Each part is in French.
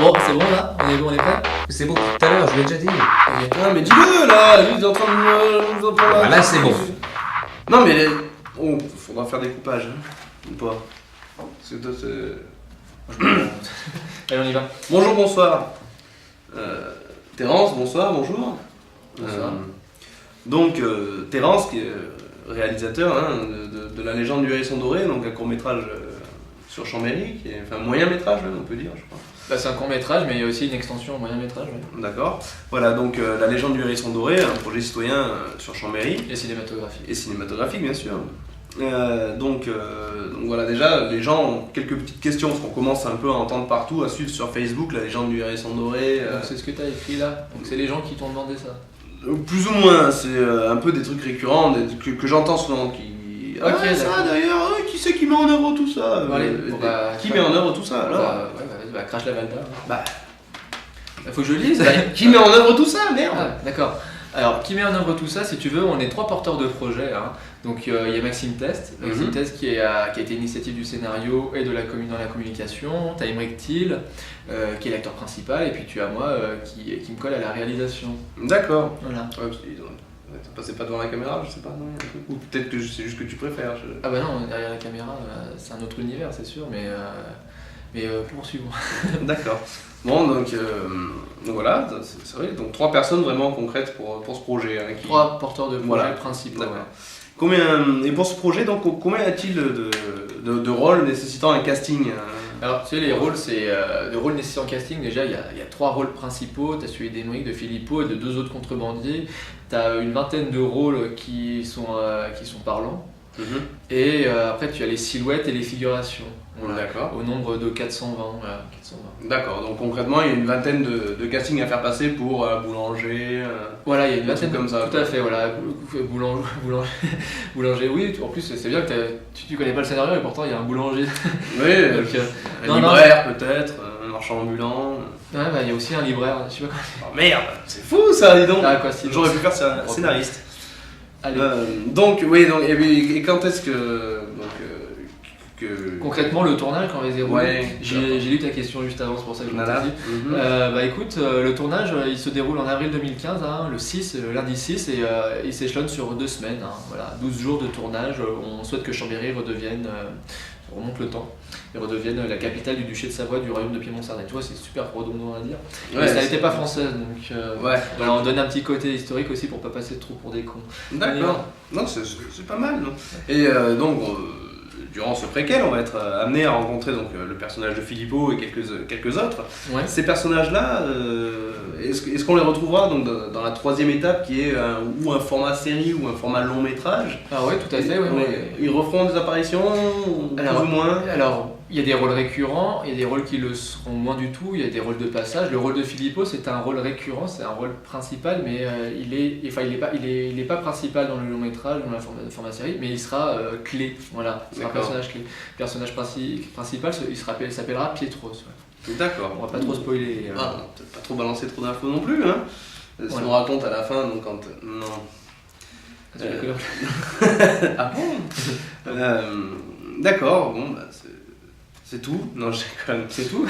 Bon, c'est bon là? On est bon, on est prêt? C'est bon, tout à l'heure, je l'ai déjà dit. Ok. Ah mais dis-le là, lui il est en train de nous entendre. Bah, là, c'est bon. Non mais oh, faudra faire des coupages, hein. Ou pas. C'est toi, c'est. Allez, on y va. Bonjour, bonsoir. Terence, bonsoir, bonjour. Bonsoir. Donc Terence qui est réalisateur hein, de La Légende du Hérisson Doré, donc un court-métrage sur Chambéry, qui est enfin moyen-métrage même on peut dire je crois. Bah, c'est un court métrage, mais il y a aussi une extension en moyen métrage. Ouais. D'accord. Voilà donc La Légende du Hérisson Doré, un projet citoyen sur Chambéry. Et cinématographique. Et cinématographique bien sûr. Donc voilà, déjà les gens ont quelques petites questions parce qu'on commence un peu à entendre partout, à suivre sur Facebook La Légende du Hérisson Doré. Donc c'est ce que tu as écrit là. Donc c'est les gens qui t'ont demandé ça. Plus ou moins, c'est un peu des trucs récurrents que j'entends souvent qui. Ok, Ah, ça d'ailleurs, qui c'est qui met en œuvre tout ça Bon, allez, on va- qui met en œuvre tout ça alors Bah, crache la Valda. Bah, Faut que je lise. qui met en œuvre tout ça, merde. Ah, d'accord. Alors, qui met en œuvre tout ça, si tu veux, on est 3 porteurs de projet. Hein. Donc, il y a Maxime Test, Test qui a été initiative du scénario et dans la communication. Tu as Emmerich Thiel, qui est l'acteur principal, et puis tu as moi qui me colle à la réalisation. D'accord. Voilà. Ouais, parce qu'ils passez pas devant la caméra, je sais pas, non, ou peut-être que c'est juste que tu préfères. Ah bah non, derrière la caméra, c'est un autre univers, c'est sûr, mais poursuivons. D'accord. Bon, donc voilà, c'est vrai, donc 3 personnes vraiment concrètes pour ce projet. Hein, 3 porteurs de projet Voilà. principaux. D'accord. Ouais. Combien, et pour ce projet, donc combien y a-t-il de rôles nécessitant un casting Alors, tu sais, les rôles, c'est le rôle nécessaire en casting. Déjà, il y a 3 rôles principaux. Tu as celui d'Emeric, de Filippo et de 2 autres contrebandiers. Tu as une vingtaine de rôles qui sont parlants. Et après, tu as les silhouettes et les figurations. Voilà. D'accord. Au nombre de 420. Voilà, 420. D'accord, donc concrètement, il y a une vingtaine de castings à faire passer pour boulanger. Voilà, il y a une vingtaine comme ça. Tout à fait, voilà. Boulanger, oui. En plus, c'est bien que tu connais pas le scénario et pourtant il y a un boulanger. Oui, Donc, un libraire peut-être, un marchand ambulant. Ouais, bah, il y a aussi un libraire, je sais pas quoi. Oh merde, c'est fou ça, dis donc. Ah, quoi, si, J'aurais pu faire ça, scénariste. Allez. Donc, oui, donc, et quand est-ce que. Concrètement, le tournage, quand les déroule, Ouais, j'ai lu ta question juste avant, c'est pour ça que je Voilà. m'en dit. Bah écoute, le tournage, il se déroule en avril 2015, hein, le lundi 6, et il s'échelonne sur 2 semaines. Hein, voilà, 12 jours de tournage. On souhaite que Chambéry redevienne, on remonte le temps, et redevienne la capitale du duché de Savoie, du royaume de Piémont-Sardaigne. Tu vois, c'est super redondant à dire. Ouais, Mais ça c'est- n'était pas française, donc Ouais. voilà, on donne un petit côté historique aussi pour pas passer trop pour des cons. D'accord. Non, c'est pas mal. Non. Et donc, durant ce préquel, on va être amené à rencontrer donc, le personnage de Filippo et quelques autres. Ouais. Ces personnages-là, est-ce qu'on les retrouvera donc, dans la 3e étape qui est ou un format série ou un format long métrage? Ah ouais, tout à fait. Ouais. Ils referont des apparitions, plus ou moins? Alors, il y a des rôles récurrents, il y a des rôles qui le seront moins du tout, il y a des rôles de passage. Le rôle de Filippo, c'est un rôle récurrent, c'est un rôle principal, mais il est pas principal dans le long métrage, dans la format série, mais il sera clé. Voilà, c'est un D'accord. personnage clé. Le personnage principal, il s'appellera Pietros. Ouais. D'accord. On va pas trop spoiler. Ah, non, peut-être pas trop balancer trop d'infos non plus, hein. Si Voilà. on raconte à la fin, donc quand... Non. Tu la connais. Ah bon D'accord, bon, bah c'est tout. Non, je déconne. C'est tout.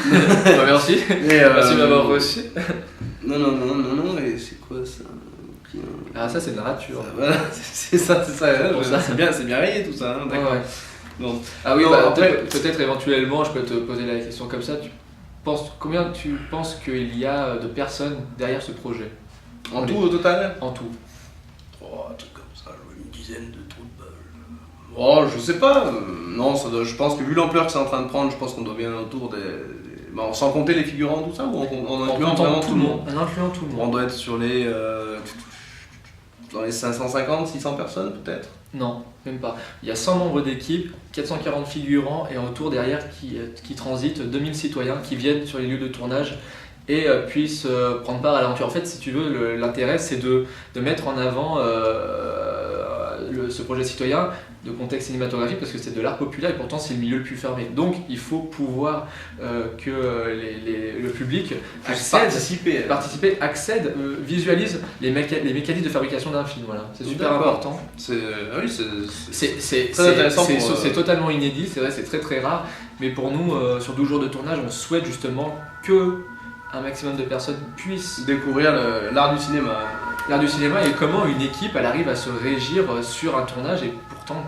Bah, merci. Merci de m'avoir reçu. Non, et c'est quoi ça? Ah, ça, c'est de la nature. Voilà, c'est ça, hein, Pour ça. c'est bien rayé tout ça, hein, d'accord. Ouais. Bon. Ah oui, Non, bah, après- peut-être éventuellement, je peux te poser la question comme ça. Combien tu penses qu'il y a de personnes derrière ce projet? En tout, au total? En tout. Oh, un truc comme ça, une dizaine de trous de balle. Oh, je sais pas. Non, je pense que vu l'ampleur que c'est en train de prendre, je pense qu'on doit bien autour des... Bon, sans compter les figurants, tout ça, ou en incluant vraiment tout le monde? En incluant tout le On monde. doit être sur les... dans les 550, 600 personnes peut-être? Non, même pas. Il y a 100 membres d'équipe, 440 figurants et autour derrière qui transitent 2000 citoyens qui viennent sur les lieux de tournage et puissent prendre part à l'aventure. En fait, si tu veux, l'intérêt c'est de mettre en avant ce projet citoyen de contexte cinématographique parce que c'est de l'art populaire et pourtant c'est le milieu le plus fermé. Donc il faut pouvoir que le public participer, accède, visualise les mécanismes de fabrication d'un film. Voilà. C'est super D'accord. important. Oui, C'est très intéressant c'est- pour, c'est totalement inédit, c'est vrai, c'est très très rare. Mais pour nous, sur 12 jours de tournage, on souhaite justement que un maximum de personnes puissent Découvrir l'art du cinéma. l'art du cinéma et comment une équipe elle arrive à se régir sur un tournage et pourtant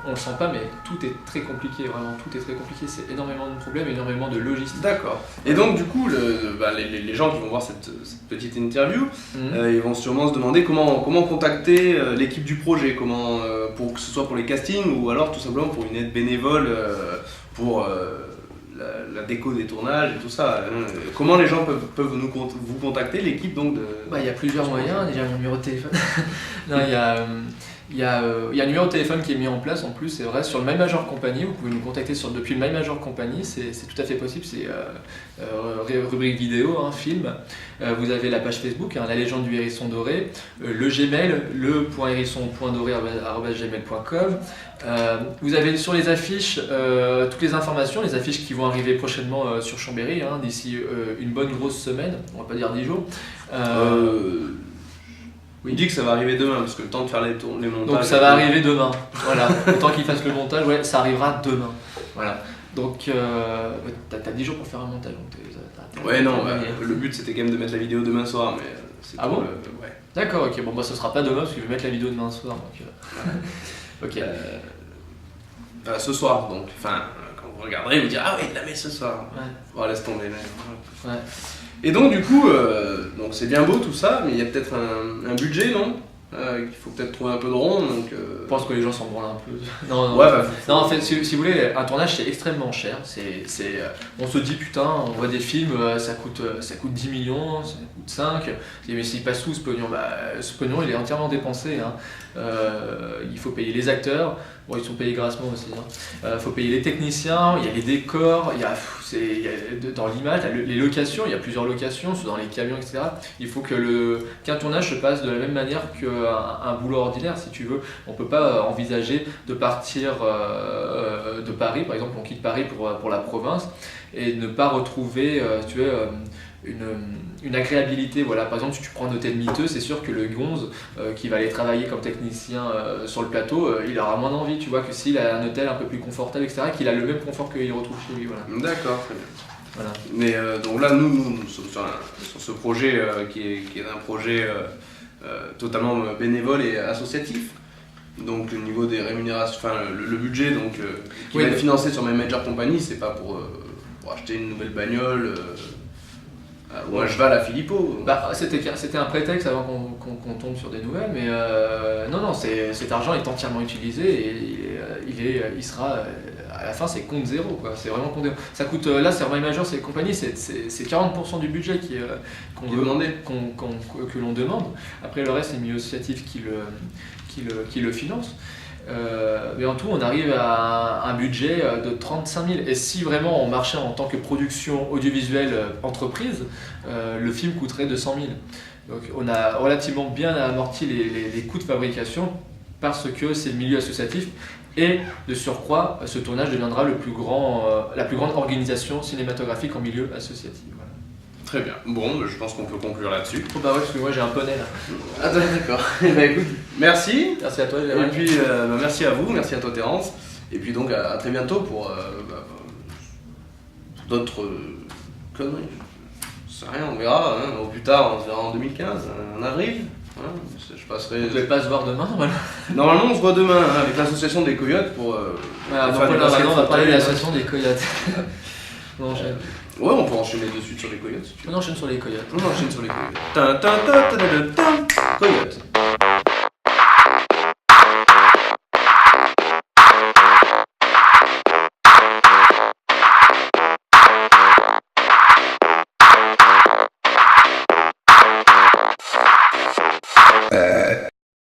on le sent pas mais tout est très compliqué, vraiment tout est très compliqué, c'est énormément de problèmes, énormément de logistique. D'accord. Et donc du coup, les gens qui vont voir cette petite interview, ils vont sûrement se demander comment contacter l'équipe du projet, pour que ce soit pour les castings ou alors tout simplement pour une aide bénévole pour la déco des tournages et tout ça. Comment les gens peuvent vous contacter, l'équipe donc de... Il y a plusieurs moyens, déjà mon numéro de téléphone. Non, il y a un numéro de téléphone qui est mis en place en plus, c'est vrai, sur le My Major Company, vous pouvez nous contacter depuis le My Major Company, c'est tout à fait possible, c'est rubrique vidéo, film. Vous avez la page Facebook, La Légende du Hérisson Doré, le Gmail, le.hérisson.doré@gmail.com. Vous avez sur les affiches toutes les informations, les affiches qui vont arriver prochainement sur Chambéry, d'ici une bonne grosse semaine, on va pas dire 10 jours. Oui. Il dit que ça va arriver demain, parce que le temps de faire les montages... Donc ça va arriver demain, voilà. Le temps qu'il fasse le montage, ouais, ça arrivera demain. Voilà. Donc t'as 10 jours pour faire un montage. Donc le but c'était quand même de mettre la vidéo demain soir, mais c'est bon ouais. D'accord, ok, bon ce sera pas demain, parce que je vais mettre la vidéo demain soir. Donc, ok. Ce soir, donc, quand vous regarderez, vous direz « Ah oui, il l'a mis ce soir !» Ouais. Bon, laisse tomber. Ouais. Et donc du coup, donc c'est bien beau tout ça, mais il y a peut-être un budget, non il faut peut-être trouver un peu de rond, donc... Je pense que les gens s'en branlent un peu. Non, en fait, si vous voulez, un tournage c'est extrêmement cher. On se dit putain, on voit des films, ça coûte 10 millions, ça coûte 5, mais s'il passe où ce pognon? Ce pognon il est entièrement dépensé. Il faut payer les acteurs, bon ils sont payés grassement aussi. Il faut payer les techniciens, il y a les décors, il y a dans l'image, les locations, il y a plusieurs locations, dans les camions, etc. Il faut qu'un tournage se passe de la même manière qu'un boulot ordinaire, si tu veux. On ne peut pas envisager de partir de Paris, par exemple, on quitte Paris pour la province, et ne pas retrouver, une agréabilité. Voilà. Par exemple, si tu prends un hôtel miteux, c'est sûr que le gonze qui va aller travailler comme technicien sur le plateau, il aura moins d'envie, tu vois, que s'il a un hôtel un peu plus confortable, etc., qu'il a le même confort qu'il retrouve chez lui. Voilà. D'accord, très bien. Voilà. Mais donc là, nous sommes sur ce projet qui est un projet totalement bénévole et associatif. Donc le niveau des rémunérations, le budget qui va être financé sur My Major Company, c'est pas pour acheter une nouvelle bagnole ou un cheval à Philippot. C'était un prétexte avant qu'on tombe sur des nouvelles, mais non, cet argent est entièrement utilisé et il sera à la fin c'est compte zéro, quoi. C'est vraiment compte zéro. Ça coûte là sur My Major, c'est compagnie, c'est 40% du budget que l'on demande. Après le reste c'est le milieu associatif qui le finance. Mais en tout, on arrive à un budget de 35 000. Et si vraiment on marchait en tant que production audiovisuelle entreprise, le film coûterait 200 000. Donc on a relativement bien amorti les coûts de fabrication parce que c'est le milieu associatif. Et de surcroît, ce tournage deviendra la plus grande organisation cinématographique en milieu associatif. Voilà. Très bien. Bon, je pense qu'on peut conclure là-dessus. Oh bah ouais, parce que moi j'ai un poney là. Ah d'accord. Écoute, merci. Merci à toi. Et puis merci à vous, merci à toi Terence. Et puis donc à très bientôt pour d'autres conneries. Je sais rien, on verra. Au plus tard, on se verra en 2015, en avril. Je passerai. Vous ne devez pas se voir demain normalement. Normalement, on se voit demain avec l'association des Coyotes pour. On va parler de l'association des Coyotes. Ouais, on peut enchaîner dessus sur les Coyotes. On enchaîne sur les Coyotes. On enchaîne sur les Coyotes. Coyotes.